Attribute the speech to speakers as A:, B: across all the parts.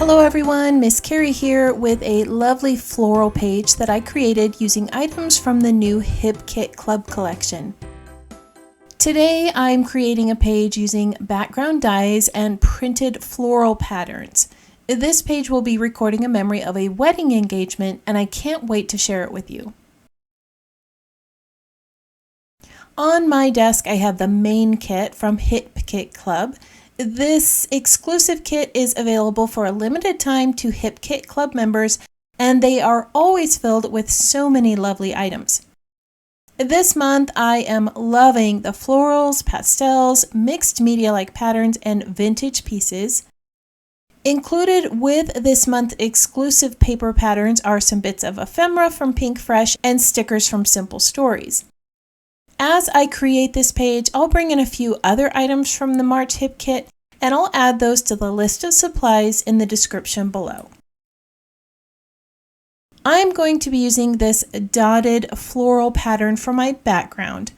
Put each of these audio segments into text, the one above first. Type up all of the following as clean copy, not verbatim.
A: Hello everyone, Miss Carrie here with a lovely floral page that I created using items from the new HipKit Club collection. Today I'm creating a page using background dies and printed floral patterns. This page will be recording a memory of a wedding engagement and I can't wait to share it with you. On my desk I have the main kit from HipKit Club. This exclusive kit is available for a limited time to HipKit Club members, and they are always filled with so many lovely items. This month I am loving the florals, pastels, mixed media-like patterns, and vintage pieces. Included with this month's exclusive paper patterns are some bits of ephemera from Pink Fresh and stickers from Simple Stories. As I create this page, I'll bring in a few other items from the March HipKit, and I'll add those to the list of supplies in the description below. I'm going to be using this dotted floral pattern for my background.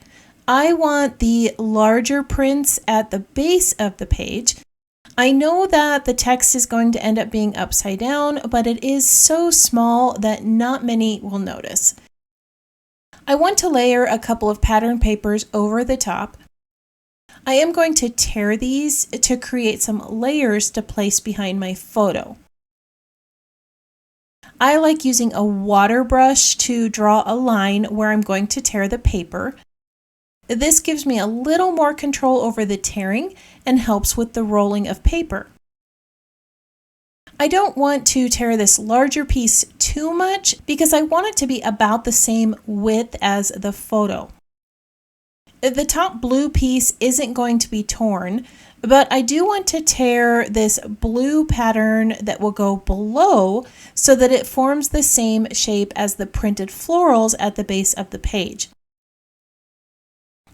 A: I want the larger prints at the base of the page. I know that the text is going to end up being upside down, but it is so small that not many will notice. I want to layer a couple of pattern papers over the top. I am going to tear these to create some layers to place behind my photo. I like using a water brush to draw a line where I'm going to tear the paper. This gives me a little more control over the tearing and helps with the rolling of paper. I don't want to tear this larger piece too much because I want it to be about the same width as the photo. The top blue piece isn't going to be torn, but I do want to tear this blue pattern that will go below so that it forms the same shape as the printed florals at the base of the page.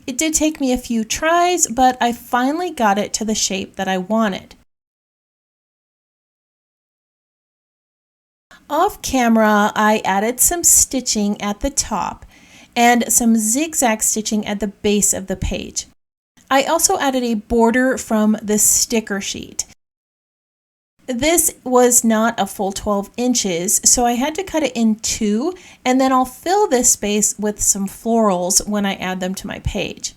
A: It did take me a few tries, but I finally got it to the shape that I wanted. Off camera, I added some stitching at the top and some zigzag stitching at the base of the page. I also added a border from the sticker sheet. This was not a full 12 inches, so I had to cut it in two, and then I'll fill this space with some florals when I add them to my page.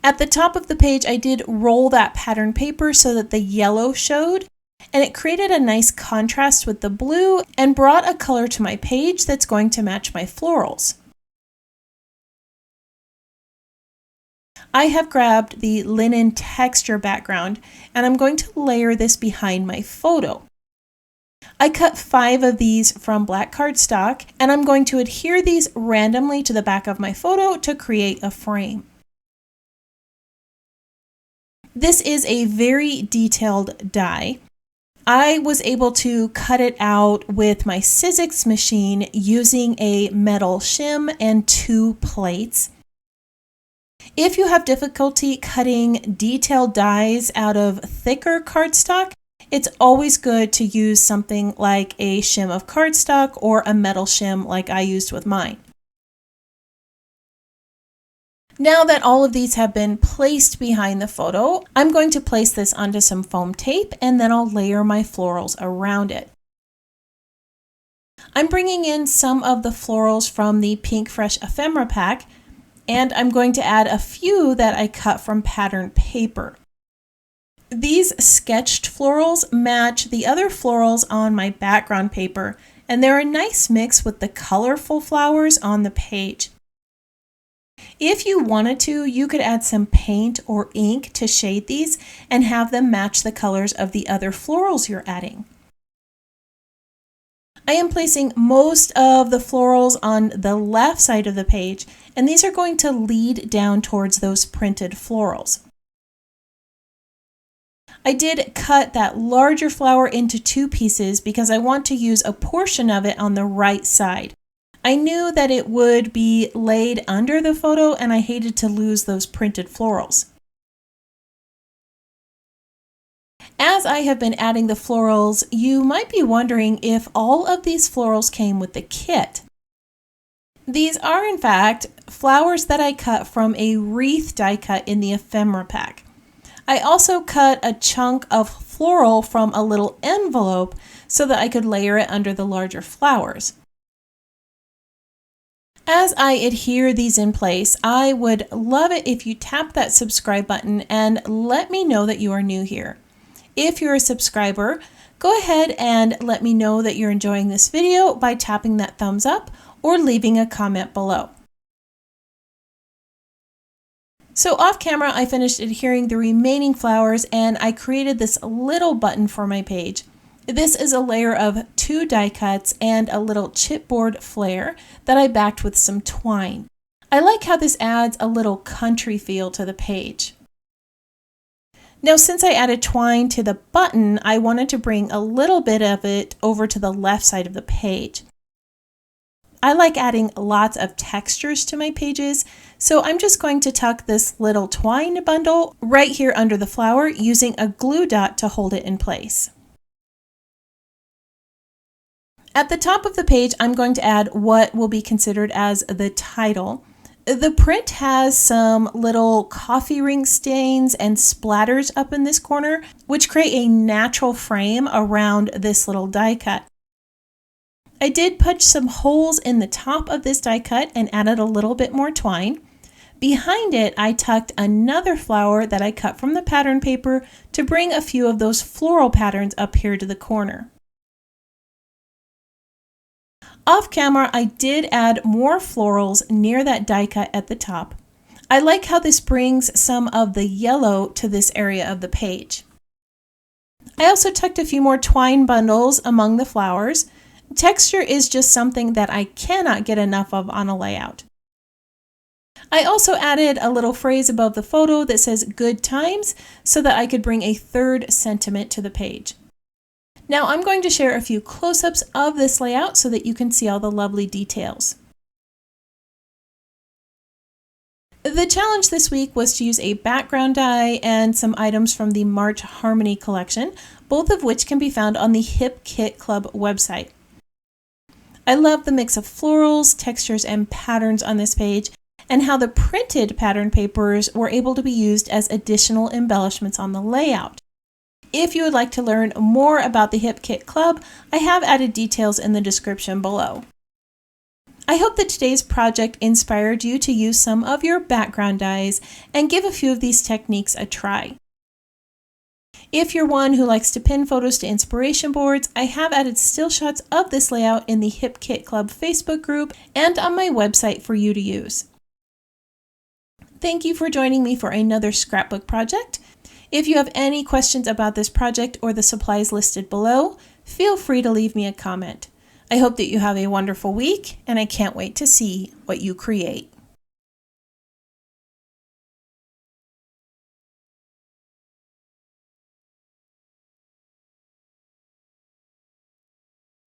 A: At the top of the page, I did roll that pattern paper so that the yellow showed, and it created a nice contrast with the blue and brought a color to my page that's going to match my florals. I have grabbed the linen texture background and I'm going to layer this behind my photo. I cut 5 of these from black cardstock and I'm going to adhere these randomly to the back of my photo to create a frame. This is a very detailed die. I was able to cut it out with my Sizzix machine using a metal shim and 2 plates. If you have difficulty cutting detailed dies out of thicker cardstock, it's always good to use something like a shim of cardstock or a metal shim like I used with mine. Now that all of these have been placed behind the photo, I'm going to place this onto some foam tape and then I'll layer my florals around it. I'm bringing in some of the florals from the Pink Fresh ephemera pack, and I'm going to add a few that I cut from pattern paper. These sketched florals match the other florals on my background paper, and they're a nice mix with the colorful flowers on the page. If you wanted to, you could add some paint or ink to shade these and have them match the colors of the other florals you're adding. I am placing most of the florals on the left side of the page, and these are going to lead down towards those printed florals. I did cut that larger flower into 2 pieces because I want to use a portion of it on the right side. I knew that it would be laid under the photo and I hated to lose those printed florals. As I have been adding the florals, you might be wondering if all of these florals came with the kit. These are in fact flowers that I cut from a wreath die cut in the ephemera pack. I also cut a chunk of floral from a little envelope so that I could layer it under the larger flowers. As I adhere these in place, I would love it if you tap that subscribe button and let me know that you are new here. If you're a subscriber, go ahead and let me know that you're enjoying this video by tapping that thumbs up or leaving a comment below. So off camera, I finished adhering the remaining flowers and I created this little button for my page. This is a layer of 2 die cuts and a little chipboard flare that I backed with some twine. I like how this adds a little country feel to the page. Now, since I added twine to the button, I wanted to bring a little bit of it over to the left side of the page. I like adding lots of textures to my pages, so I'm just going to tuck this little twine bundle right here under the flower using a glue dot to hold it in place. At the top of the page, I'm going to add what will be considered as the title. The print has some little coffee ring stains and splatters up in this corner, which create a natural frame around this little die cut. I did punch some holes in the top of this die cut and added a little bit more twine. Behind it, I tucked another flower that I cut from the pattern paper to bring a few of those floral patterns up here to the corner. Off camera, I did add more florals near that die cut at the top. I like how this brings some of the yellow to this area of the page. I also tucked a few more twine bundles among the flowers. Texture is just something that I cannot get enough of on a layout. I also added a little phrase above the photo that says "good times" so that I could bring a third sentiment to the page. Now I'm going to share a few close-ups of this layout so that you can see all the lovely details. The challenge this week was to use a background die and some items from the March Harmony collection, both of which can be found on the HipKit Club website. I love the mix of florals, textures, and patterns on this page, and how the printed pattern papers were able to be used as additional embellishments on the layout. If you would like to learn more about the HipKit Club, I have added details in the description below. I hope that today's project inspired you to use some of your background dies and give a few of these techniques a try. If you're one who likes to pin photos to inspiration boards, I have added still shots of this layout in the HipKit Club Facebook group and on my website for you to use. Thank you for joining me for another scrapbook project. If you have any questions about this project or the supplies listed below, feel free to leave me a comment. I hope that you have a wonderful week, and I can't wait to see what you create.